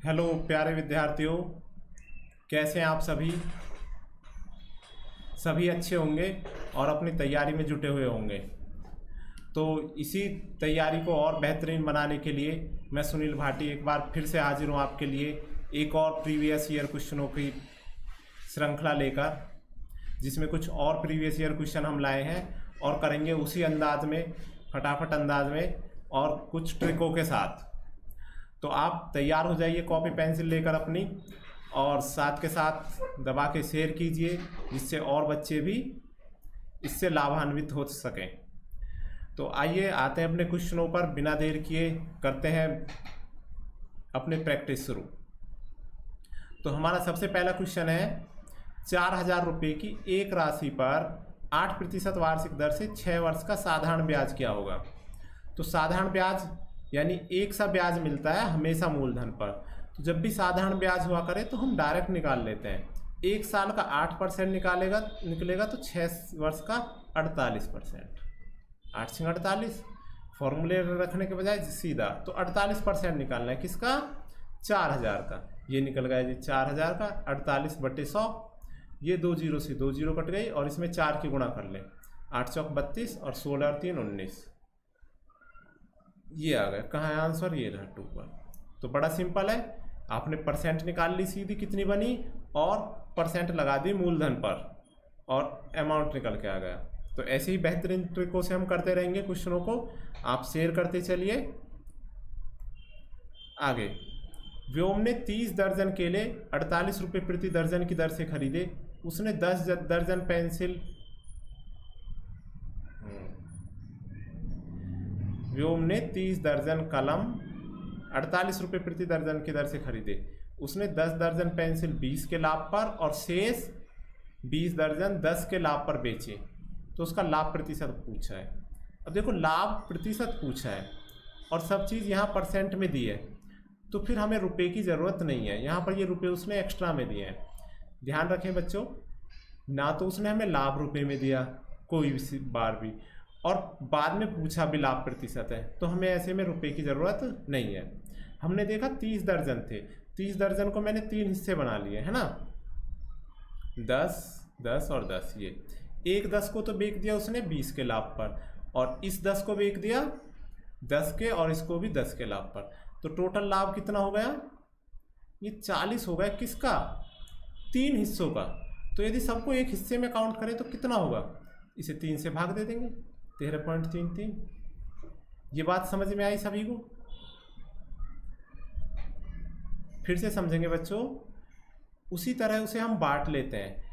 Hello प्यारे विद्यार्थियों, कैसे हैं आप सभी। सभी अच्छे होंगे और अपनी तैयारी में जुटे हुए होंगे। तो इसी तैयारी को और बेहतरीन बनाने के लिए मैं सुनील भाटी एक बार फिर से हाजिर हूँ आपके लिए एक और प्रीवियस ईयर क्वेश्चनों की श्रृंखला लेकर, जिसमें कुछ और प्रीवियस ईयर क्वेश्चन हम लाए हैं और करेंगे उसी अंदाज में, फटाफट अंदाज में और कुछ ट्रिकों के साथ। तो आप तैयार हो जाइए कॉपी पेंसिल लेकर अपनी, और साथ के साथ दबा के शेयर कीजिए जिससे और बच्चे भी इससे लाभान्वित हो सकें। तो आइए आते हैं अपने क्वेश्चनों पर, बिना देर किए करते हैं अपनी प्रैक्टिस शुरू। तो हमारा सबसे पहला क्वेश्चन है, 4,000 रुपये की एक राशि पर 8% वार्षिक दर से 6 वर्ष का साधारण ब्याज क्या होगा। तो साधारण ब्याज यानी एक सा ब्याज मिलता है हमेशा मूलधन पर। तो जब भी साधारण ब्याज हुआ करे तो हम डायरेक्ट निकाल लेते हैं। एक साल का 8% निकलेगा तो 6 वर्ष का 48%। 8 से 48 फॉर्मूले रखने के बजाय सीधा तो 48% निकालना है। किसका? 4,000 का। ये निकल गया जी 4,000 का 48/100। ये 2 जीरो से 2 जीरो कट गई और इसमें 4 की गुणा कर लें। 8 चौक 32 और 16 और 3 19। ये आ गया। कहाँ है आंसर? ये रहा 2 पर। तो बड़ा सिंपल है, आपने परसेंट निकाल ली सीधी कितनी बनी और परसेंट लगा दी मूलधन पर और अमाउंट निकल के आ गया। तो ऐसे ही बेहतरीन ट्रिकों से हम करते रहेंगे क्वेश्चनों को, आप शेयर करते चलिए। आगे, व्योम ने 30 दर्जन केले 48 रुपये प्रति दर्जन की दर से खरीदे। उसने 10 दर्जन पेंसिल व्योम ने 30 दर्जन कलम 48 रुपये प्रति दर्जन की दर से खरीदे। उसने 10 दर्जन पेंसिल 20 के लाभ पर और शेष 20 दर्जन 10 के लाभ पर बेचे। तो उसका लाभ प्रतिशत पूछा है। अब देखो, लाभ प्रतिशत पूछा है और सब चीज़ यहाँ परसेंट में दी है, तो फिर हमें रुपए की ज़रूरत नहीं है। यहाँ पर ये रुपए उसने एक्स्ट्रा में दिए हैं। ध्यान रखें बच्चों, ना तो उसने हमें लाभ रुपए में दिया कोई भी बार भी, और बाद में पूछा भी लाभ प्रतिशत है, तो हमें ऐसे में रुपए की ज़रूरत नहीं है। हमने देखा 30 दर्जन थे, 30 दर्जन को मैंने 3 हिस्से बना लिए है ना, 10, 10 और 10। ये एक 10 को तो बेच दिया उसने 20 के लाभ पर, और इस 10 को बेच दिया 10 के, और इसको भी 10 के लाभ पर। तो टोटल लाभ कितना हो गया? ये 40 हो गया। किसका? 3 हिस्सों का। तो यदि सबको एक हिस्से में काउंट करें तो कितना होगा? इसे 3 से भाग दे देंगे, 13.33। ये बात समझ में आई सभी को? फिर से समझेंगे बच्चों। उसी तरह उसे हम बांट लेते हैं।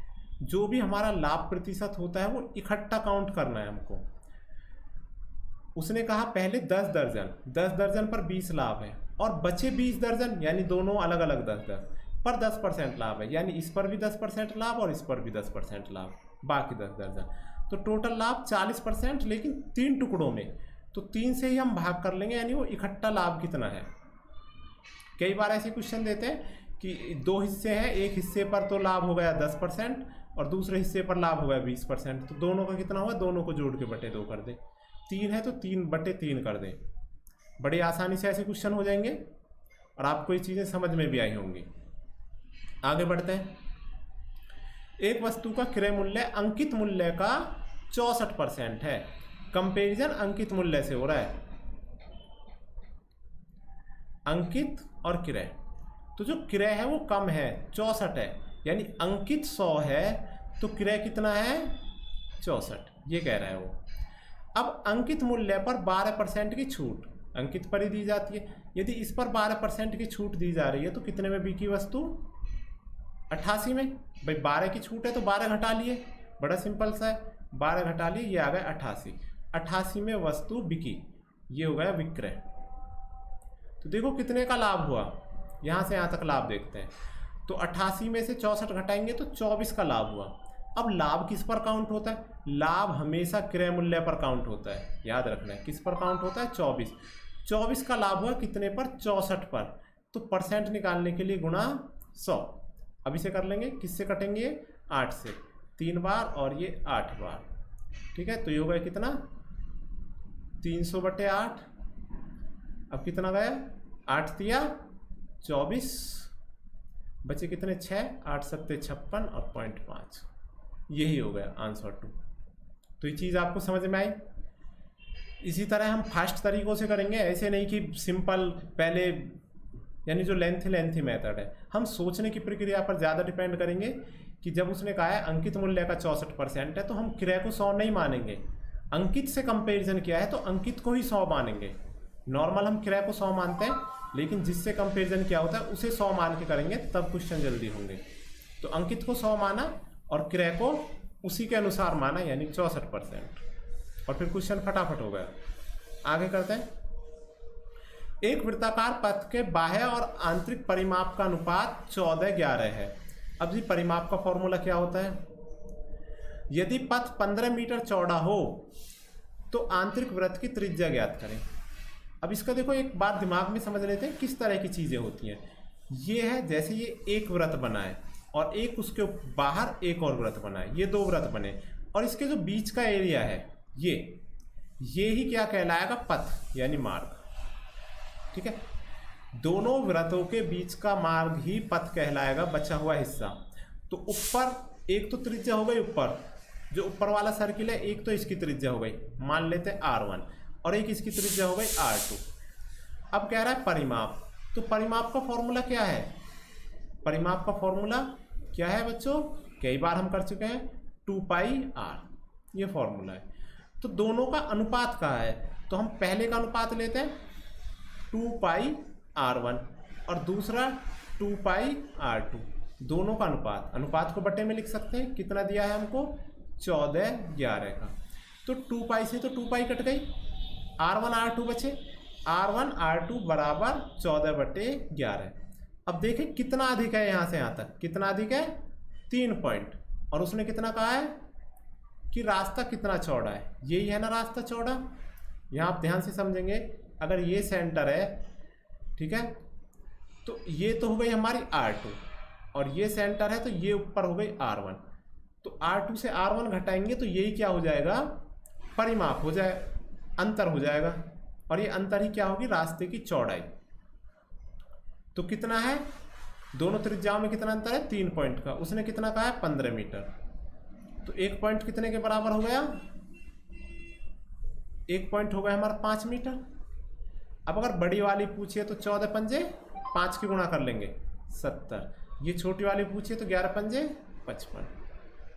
जो भी हमारा लाभ प्रतिशत होता है वो इकट्ठा काउंट करना है हमको। उसने कहा पहले 10 दर्जन, 10 दर्जन पर 20 लाभ है, और बचे 20 दर्जन यानी दोनों अलग अलग 10-10 पर 10% लाभ है, यानी इस पर भी 10% लाभ और इस पर भी 10% लाभ, बाकी 10 दर्जन। तो टोटल लाभ 40%, लेकिन 3 टुकड़ों में। तो 3 से ही हम भाग कर लेंगे, यानी वो इकट्ठा लाभ कितना है। कई बार ऐसे क्वेश्चन देते हैं कि 2 हिस्से हैं, एक हिस्से पर तो लाभ हो गया 10% और दूसरे हिस्से पर लाभ हो गया 20%। तो दोनों का कितना हुआ? दोनों को जोड़ के बटे 2 कर दें। 3 है तो 3/3 कर दें। बड़ी आसानी से ऐसे क्वेश्चन हो जाएंगे और आपको ये चीज़ें समझ में भी आई होंगी। आगे बढ़ते हैं। एक वस्तु का क्रय मूल्य अंकित मूल्य का 64% है। कंपैरिजन अंकित मूल्य से हो रहा है, अंकित और क्रय। तो जो क्रय है वो कम है, 64 है, यानी अंकित 100 है तो क्रय कितना है? 64, ये कह रहा है वो। अब अंकित मूल्य पर 12% की छूट अंकित पर ही दी जाती है। यदि इस पर 12% की छूट दी जा रही है तो कितने में बिकी वस्तु? 88 में। भाई 12 की छूट है तो 12 घटा लिए, बड़ा सिंपल सा है। 12 घटा लिए, ये आ गया 88। 88 में वस्तु बिकी, ये हो गया विक्रय। तो देखो कितने का लाभ हुआ, यहाँ से यहाँ तक लाभ देखते हैं। तो 88 में से 64 घटाएंगे तो 24 का लाभ हुआ। अब लाभ किस पर काउंट होता है? लाभ हमेशा क्रय मूल्य पर काउंट होता है, याद रखना है। किस पर काउंट होता है? 24। 24 का लाभ हुआ कितने पर? 64 पर। तो परसेंट निकालने के लिए गुणा 100। अब इसे कर लेंगे, किससे कटेंगे? 8 से, 3 बार और ये 8 बार। ठीक है, तो ये हो गया कितना? 300/8। अब कितना गया? 8 तिया 24 बचे कितने 6, 8 सत्ते 56 और 0.5, यही हो गया आंसर 2। तो ये चीज़ आपको समझ में आई। इसी तरह हम फास्ट तरीक़ों से करेंगे, ऐसे नहीं कि सिंपल पहले, यानी जो लेंथी मेथड है, हम सोचने की प्रक्रिया पर ज़्यादा डिपेंड करेंगे कि जब उसने कहा है अंकित मूल्य का 64% है तो हम क्रय को 100 नहीं मानेंगे, अंकित से कंपैरिजन किया है तो अंकित को ही 100 मानेंगे। नॉर्मल हम क्रय को 100 मानते हैं, लेकिन जिससे कंपैरिजन किया होता है उसे 100 मान के करेंगे, तब क्वेश्चन जल्दी होंगे। तो अंकित को 100 माना और क्रय को उसी के अनुसार माना, यानी 64%, और फिर क्वेश्चन फटाफट हो गया। आगे करते हैं। एक वृत्ताकार पथ के बाह्य और आंतरिक परिमाप का अनुपात 14:11 है। अब जी परिमाप का फॉर्मूला क्या होता है? यदि पथ 15 मीटर चौड़ा हो तो आंतरिक वृत्त की त्रिज्या ज्ञात करें। अब इसका देखो एक बात दिमाग में समझ लेते हैं किस तरह की चीज़ें होती हैं। ये है जैसे ये एक वृत्त बना है और एक उसके बाहर एक और वृत्त बना है, ये 2 वृत्त बने, और इसके जो बीच का एरिया है ये ही क्या कहलाएगा? पथ यानी मार्ग। ठीक है, दोनों वृत्तों के बीच का मार्ग ही पथ कहलाएगा, बचा हुआ हिस्सा। तो ऊपर एक तो त्रिज्या हो गई, ऊपर जो ऊपर वाला सर्किल है, एक तो इसकी त्रिज्या हो गई, मान लेते हैं R1, और एक इसकी त्रिज्या हो गई R2। अब कह रहा है परिमाप, तो परिमाप का फॉर्मूला क्या है? परिमाप का फॉर्मूला क्या है बच्चों? कई बार हम कर चुके हैं, 2πr, ये फॉर्मूला है। तो दोनों का अनुपात कहाँ है? तो हम पहले का अनुपात लेते हैं 2πr1 और दूसरा 2πr2, दोनों का अनुपात को बट्टे में लिख सकते हैं। कितना दिया है हमको? 14:11 का। तो 2π से तो 2π कट गई, R1 R2 बचे, R1 R2 बराबर 14/11। अब देखें कितना अधिक है, यहाँ से यहाँ तक कितना अधिक है? 3 पॉइंट। और उसने कितना कहा है कि रास्ता कितना चौड़ा है? यही है ना रास्ता चौड़ा। यहाँ आप ध्यान से समझेंगे, अगर ये सेंटर है, ठीक है, तो ये तो हो गई हमारी R2, और ये सेंटर है तो ये ऊपर हो गई R1। तो R2 से R1 घटाएंगे तो यही क्या हो जाएगा? परिमाप हो जाए, अंतर हो जाएगा, और ये अंतर ही क्या होगी? रास्ते की चौड़ाई। तो कितना है? दोनों त्रिज्याओं में कितना अंतर है? 3 पॉइंट का। उसने कितना कहा है? 15 मीटर। तो एक पॉइंट कितने के बराबर हो गया? एक पॉइंट हो गया हमारा 5 मीटर। अब अगर बड़ी वाली पूछिए तो 14 पंजे 5 की गुणा कर लेंगे 70। ये छोटी वाली पूछिए तो 11 पंजे 55।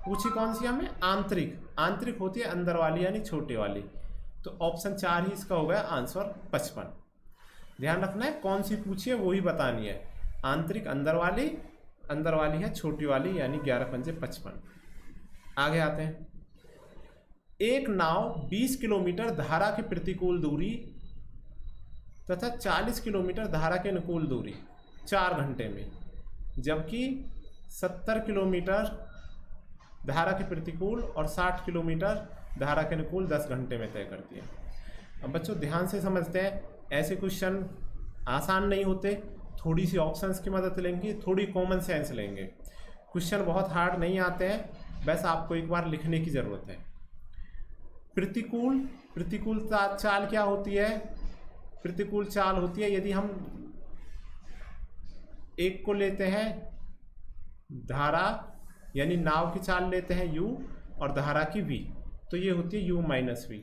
पूछी कौन सी हमें? आंतरिक होती है अंदर वाली, यानी छोटी वाली। तो ऑप्शन 4 ही इसका हो गया आंसर 55। ध्यान रखना है, कौन सी पूछिए वो ही बतानी है। आंतरिक अंदर वाली है, छोटी वाली, यानी 11 पंजे 55। आगे आते हैं। एक नाव 20 किलोमीटर धारा की प्रतिकूल दूरी तथा 40 किलोमीटर धारा के अनुकूल दूरी 4 घंटे में, जबकि 70 किलोमीटर धारा के प्रतिकूल और 60 किलोमीटर धारा के अनुकूल 10 घंटे में तय करती है। अब बच्चों ध्यान से समझते हैं, ऐसे क्वेश्चन आसान नहीं होते, थोड़ी सी ऑप्शंस की मदद लेंगे, थोड़ी कॉमन सेंस लेंगे। क्वेश्चन बहुत हार्ड नहीं आते हैं, बस आपको एक बार लिखने की ज़रूरत है। प्रतिकूल चाल क्या होती है? प्रतिकूल चाल होती है यदि हम एक को लेते हैं धारा, यानी नाव की चाल लेते हैं u और धारा की v, तो ये होती है u माइनस v।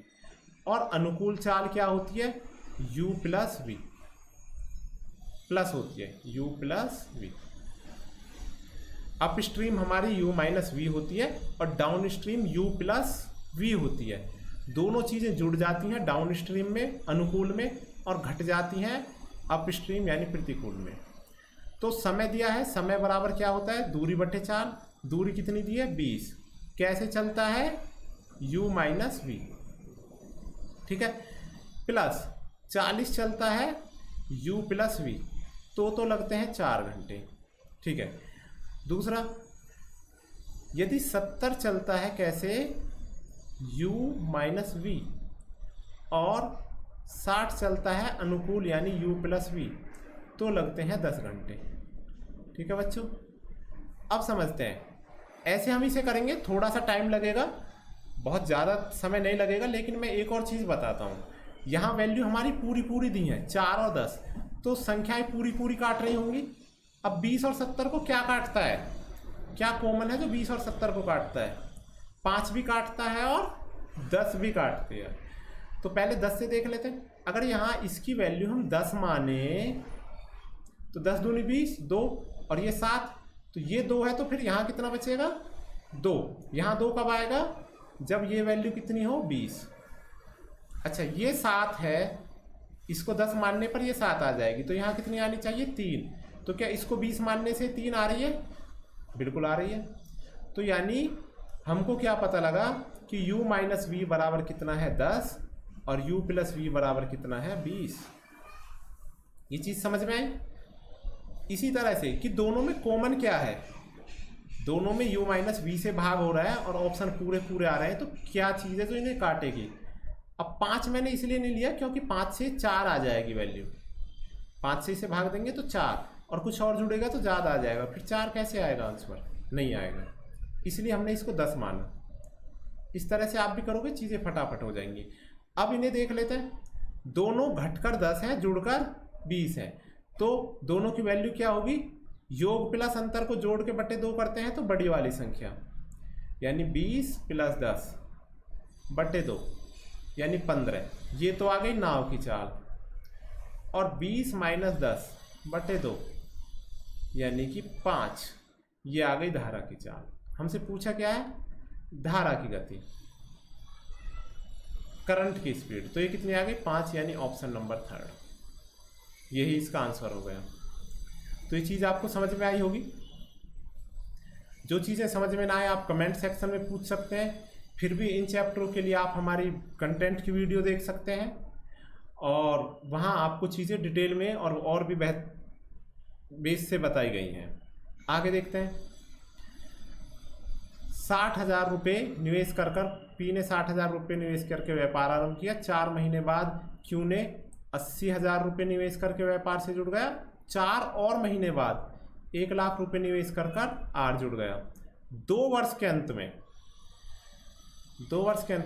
और अनुकूल चाल क्या होती है? u प्लस v, प्लस होती है u plus v। Up stream हमारी u माइनस v होती है और down stream u plus v होती है। दोनों चीज़ें जुड़ जाती हैं डाउन स्ट्रीम में, अनुकूल में, और घट जाती हैं अप स्ट्रीम यानी प्रतिकूल में। तो समय दिया है, समय बराबर क्या होता है? दूरी बटे चाल। दूरी कितनी दी है? 20। कैसे चलता है? u माइनस v, ठीक है, प्लस 40 चलता है u प्लस v, तो लगते हैं 4 घंटे, ठीक है। दूसरा, यदि 70 चलता है कैसे? u माइनस v, और 60 चलता है अनुकूल यानी u प्लस v, तो लगते हैं 10 घंटे, ठीक है बच्चों। अब समझते हैं, ऐसे हम इसे करेंगे, थोड़ा सा टाइम लगेगा, बहुत ज़्यादा समय नहीं लगेगा, लेकिन मैं एक और चीज़ बताता हूँ। यहाँ वैल्यू हमारी पूरी दी है 4 और 10, तो संख्याएं पूरी पूरी काट रही होंगी। अब 20 और 70 को क्या काटता है, क्या कॉमन है जो 20 और 70 को काटता है? 5 भी काटता है और 10 भी काटती है। तो पहले 10 से देख लेते हैं। अगर यहाँ इसकी वैल्यू हम 10 माने तो 10 दूनी 20, 2 और ये 7, तो ये 2 है, तो फिर यहाँ कितना बचेगा? 2। यहाँ 2 कब आएगा? जब ये वैल्यू कितनी हो? 20। अच्छा, ये 7 है, इसको 10 मानने पर ये 7 आ जाएगी, तो यहाँ कितनी आनी चाहिए? 3। तो क्या इसको 20 मानने से 3 आ रही है? बिल्कुल आ रही है। तो यानी हमको क्या पता लगा कि u माइनस वी बराबर कितना है? 10 और u प्लस वी बराबर कितना है? 20। ये चीज़ समझ में आई? इसी तरह से कि दोनों में कॉमन क्या है, दोनों में u माइनस वी से भाग हो रहा है और ऑप्शन पूरे पूरे आ रहे हैं, तो क्या चीज़ है जो इन्हें काटेगी? अब 5 मैंने इसलिए नहीं लिया क्योंकि 5 से 4 आ जाएगी वैल्यू, 5 से इसे भाग देंगे तो 4, और कुछ और जुड़ेगा तो ज़्यादा आ जाएगा, फिर 4 कैसे आएगा आंसर? नहीं आएगा, इसलिए हमने इसको 10 माना। इस तरह से आप भी करोगे, चीज़ें फटाफट हो जाएंगी। अब इन्हें देख लेते हैं। दोनों घटकर 10 है, जुड़कर 20 है, तो दोनों की वैल्यू क्या होगी? योग प्लस अंतर को जोड़ के बटे 2 करते हैं तो बड़ी वाली संख्या, यानी 20 प्लस 10 बटे 2 यानी 15। ये तो आ गई नाव की चाल। और 20 माइनस 10 बटे 2 यानी कि 5, ये आ गई धारा की चाल। हमसे पूछा क्या है? धारा की गति, करंट की स्पीड। तो ये कितनी आ गई? 5, यानी ऑप्शन नंबर 3, यही इसका आंसर हो गया। तो ये चीज़ आपको समझ में आई होगी। जो चीज़ें समझ में ना आए आप कमेंट सेक्शन में पूछ सकते हैं। फिर भी इन चैप्टरों के लिए आप हमारी कंटेंट की वीडियो देख सकते हैं और वहाँ आपको चीज़ें डिटेल में और भी बेस से बताई गई हैं। आगे देखते हैं। 60,000 रुपये निवेश कर पी ने 60,000 रुपये निवेश करके व्यापार आरंभ किया। 4 महीने बाद क्यू ने 80,000 रुपये निवेश करके व्यापार से जुड़ गया। 4 और महीने बाद 1 लाख रुपये निवेश कर आर जुड़ गया। 2 वर्ष के अंत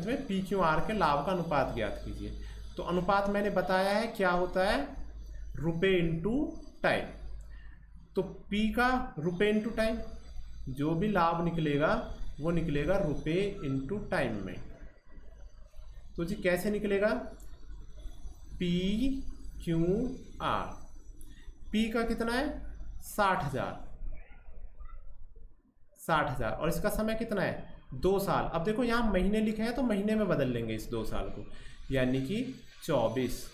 में पी क्यू आर के लाभ का अनुपात ज्ञात कीजिए। तो अनुपात मैंने बताया है क्या होता है? रुपये इंटू टाइम। तो पी का रुपये इंटू टाइम, जो भी लाभ निकलेगा वो निकलेगा रुपये इंटू टाइम में। तो जी कैसे निकलेगा? पी क्यू आर, पी का कितना है? 60,000 और इसका समय कितना है? 2 साल। अब देखो यहाँ महीने लिखे हैं तो महीने में बदल लेंगे इस 2 साल को, यानी कि 24।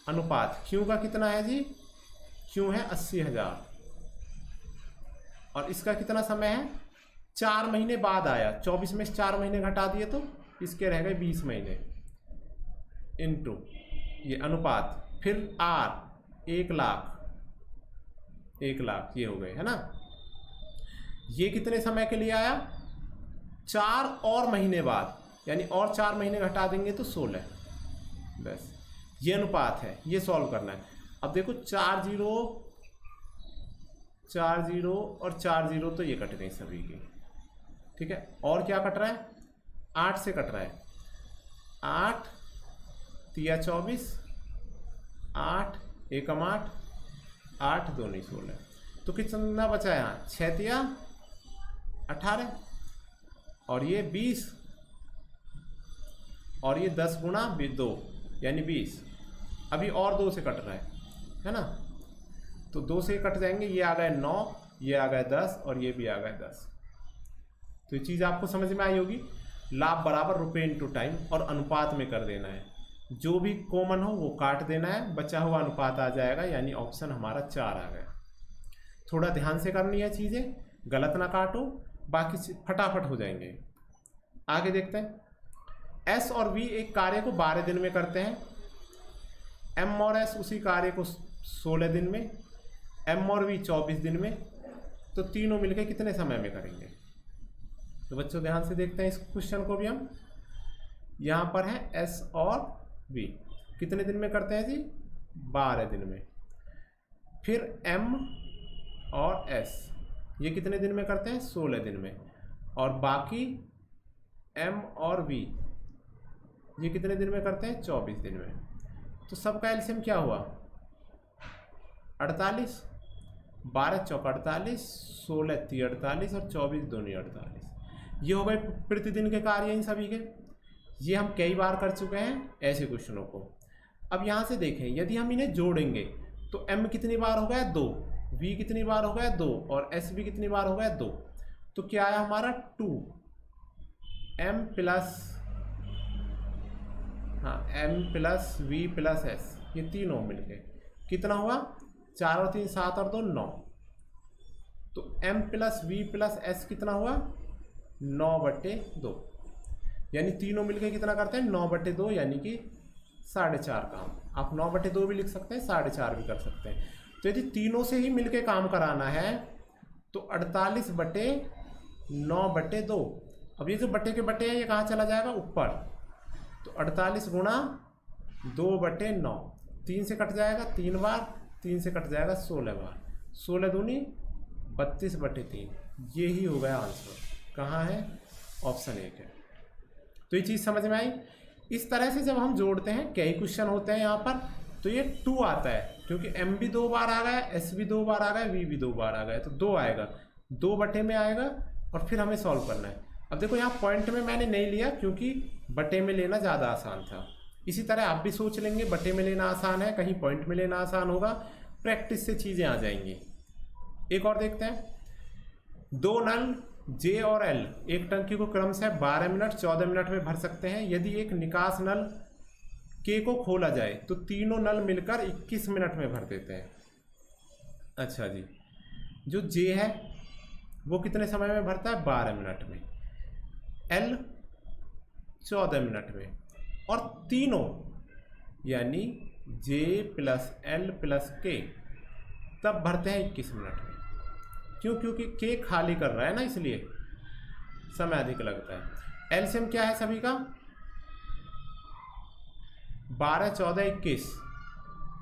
अनुपात क्यू का कितना है जी? क्यू है 80,000 और इसका कितना समय है? 4 महीने बाद आया। 24 में से 4 महीने घटा दिए तो इसके रह गए 20 महीने इनटू ये अनुपात, फिर आर 1 लाख, 1 लाख ये हो गए, है ना। ये कितने समय के लिए आया? 4 और महीने बाद, यानी और 4 महीने घटा देंगे तो 16। बस ये अनुपात है, ये सॉल्व करना है। अब देखो 4 0 और 4 0 तो ये कट गई सभी की, ठीक है। और क्या कट रहा है? 8 से कट रहा है। 8 तिया 24, 8 एकम 8, 8 2 16। तो कितना बचा है यहाँ? 6 तिया 18 और ये 20 और ये 10 गुणा 2 यानी 20। अभी और 2 से कट रहा है ना। तो 2 से कट जाएंगे, ये आ गए 9, ये आ गए 10 और ये भी आ गए 10। तो ये चीज़ आपको समझ में आई होगी। लाभ बराबर रुपये इंटू टाइम और अनुपात में कर देना है। जो भी कॉमन हो वो काट देना है, बचा हुआ अनुपात आ जाएगा, यानी ऑप्शन हमारा 4 आ गया। थोड़ा ध्यान से करनी है चीज़ें, गलत ना काटो, बाकी फटाफट हो जाएंगे। आगे देखते हैं। एस और वी एक कार्य को 12 दिन में करते हैं। एम और एस उसी कार्य को 16 दिन में, एम और वी 24 दिन में। तो तीनों मिलकर कितने समय में करेंगे? तो बच्चों ध्यान से देखते हैं इस क्वेश्चन को भी हम। यहाँ पर है एस और वी कितने दिन में करते हैं जी? 12 दिन में। फिर एम और एस ये कितने दिन में करते हैं? 16 दिन में। और बाकी एम और वी ये कितने दिन में करते हैं? 24 दिन में। तो सबका एलसीएम क्या हुआ? 48, 12 चौक 48, 16 3 48 और 24 दूनी 48। ये हो गए प्रतिदिन के कार्य इन सभी के। ये हम कई बार कर चुके हैं ऐसे क्वेश्चनों को। अब यहाँ से देखें, यदि हम इन्हें जोड़ेंगे तो m कितनी बार हो गया 2, v कितनी बार हो गया 2 और s भी कितनी बार हो गया 2। तो क्या आया हमारा 2m plus m plus v plus s, ये तीनों मिलके कितना हुआ 4 और 3 7 और 2 9। तो m plus v plus s कितना हुआ 9/2, यानी तीनों मिलके कितना करते हैं 9/2, यानी कि 4.5 काम। आप 9/2 भी लिख सकते हैं, 4.5 भी कर सकते हैं। तो यदि तीनों से ही मिलके काम कराना है तो 48/9/2। अब ये जो बटे के बटे हैं ये कहाँ चला जाएगा ऊपर, तो 48 गुणा 2/9, 3 से कट जाएगा 3 बार, 3 से कट जाएगा 16 बार, 16 दूनी 32/3। ये ही हो गया आंसर। कहाँ है, ऑप्शन 1 है। तो ये चीज़ समझ में आई। इस तरह से जब हम जोड़ते हैं, कई क्वेश्चन होते हैं यहाँ पर, तो ये 2 आता है क्योंकि m भी 2 बार आ गया, s भी 2 बार आ गया, v भी 2 बार आ गया, तो 2 आएगा, 2 बटे में आएगा और फिर हमें सॉल्व करना है। अब देखो यहाँ पॉइंट में मैंने नहीं लिया क्योंकि बटे में लेना ज़्यादा आसान था। इसी तरह आप भी सोच लेंगे बटे में लेना आसान है, कहीं पॉइंट में लेना आसान होगा, प्रैक्टिस से चीज़ें आ जाएंगी। एक और देखते हैं, 2 नल J और L एक टंकी को क्रमशः 12 मिनट 14 मिनट में भर सकते हैं। यदि एक निकास नल K को खोला जाए तो तीनों नल मिलकर 21 मिनट में भर देते हैं। अच्छा जी, जो J है वो कितने समय में भरता है 12 मिनट में, L 14 मिनट में, और तीनों यानी J plus L plus K तब भरते हैं 21 मिनट में। क्यों, क्योंकि K खाली कर रहा है ना, इसलिए समय अधिक लगता है। एलसीएम क्या है सभी का 12 14 21।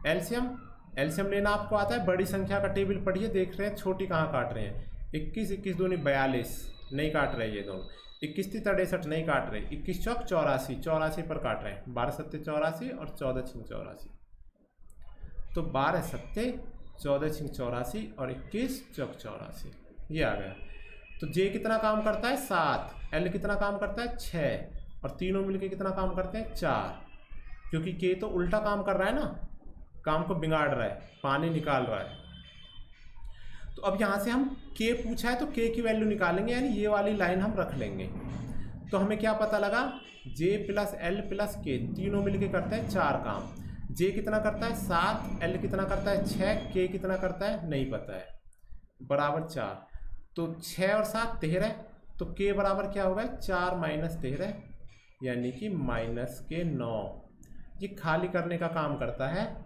एलसीएम लेना आपको आता है, बड़ी संख्या का टेबल पढ़िए, देख रहे हैं छोटी कहाँ काट रहे हैं। 21 21 दूनी 42 नहीं काट रहे ये दोनों, 21 3 63 नहीं काट रहे, 21 चौक 84 84 पर काट रहे हैं, 12 7 84 और 14 6 84। तो 12 7 14 6 84 और 21 चौक 84, ये आ गया। तो J कितना काम करता है 7, L कितना काम करता है 6 और तीनों मिलके कितना काम करते हैं 4, क्योंकि K तो उल्टा काम कर रहा है ना, काम को बिगाड़ रहा है, पानी निकाल रहा है। तो अब यहाँ से हम K पूछा है तो K की वैल्यू निकालेंगे, यानी ये वाली लाइन हम रख लेंगे। तो हमें क्या पता लगा, J plus L plus K तीनों मिलके करते हैं 4 काम। J कितना करता है 7, L कितना करता है 6, K कितना करता है नहीं पता है, बराबर 4। तो 6 और 7 13, तो K बराबर क्या होगा 4 माइनस 13, यानी कि -9। ये खाली करने का काम करता है,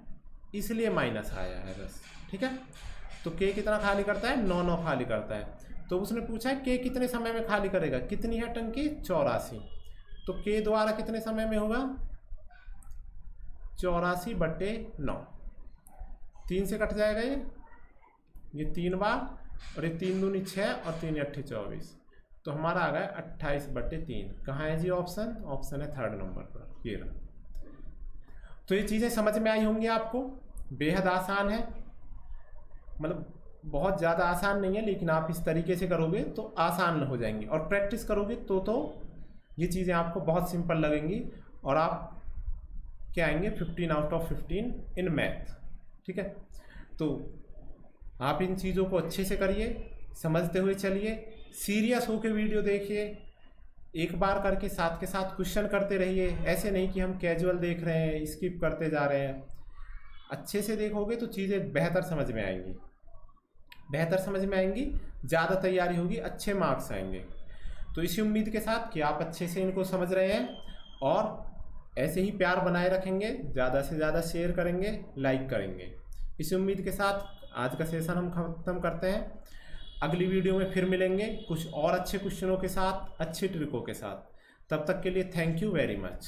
इसलिए माइनस आया है बस, ठीक है। तो K कितना खाली करता है 9 9 खाली करता है। तो उसने पूछा है K कितने समय में खाली करेगा, कितनी है टंकी 84, तो K द्वारा कितने समय में होगा 84/9। 3 से कट जाएगा ये 3 बार, और ये 3 दूनी 6 और 3 8 24, तो हमारा आ गया 28/3। कहाँ है जी ऑप्शन, ऑप्शन है 3rd नंबर पर, ये रहा। तो ये चीज़ें समझ में आई होंगी आपको, बेहद आसान है, मतलब बहुत ज़्यादा आसान नहीं है, लेकिन आप इस तरीके से करोगे तो आसान हो जाएंगी, और प्रैक्टिस करोगे तो ये चीज़ें आपको बहुत सिंपल लगेंगी, और आप क्या आएंगे 15 आउट ऑफ 15 इन मैथ, ठीक है। तो आप इन चीज़ों को अच्छे से करिए, समझते हुए चलिए, सीरियस होकर वीडियो देखिए, एक बार करके साथ के साथ क्वेश्चन करते रहिए। ऐसे नहीं कि हम कैजुअल देख रहे हैं, स्किप करते जा रहे हैं। अच्छे से देखोगे तो चीज़ें बेहतर समझ में आएंगी, ज़्यादा तैयारी होगी, अच्छे मार्क्स आएंगे। तो इसी उम्मीद के साथ कि आप अच्छे से इनको समझ रहे हैं और ऐसे ही प्यार बनाए रखेंगे, ज़्यादा से ज़्यादा शेयर करेंगे, लाइक करेंगे। इसी उम्मीद के साथ आज का सेशन हम ख़त्म करते हैं। अगली वीडियो में फिर मिलेंगे कुछ और अच्छे क्वेश्चनों के साथ, अच्छी ट्रिकों के साथ। तब तक के लिए थैंक यू वेरी मच।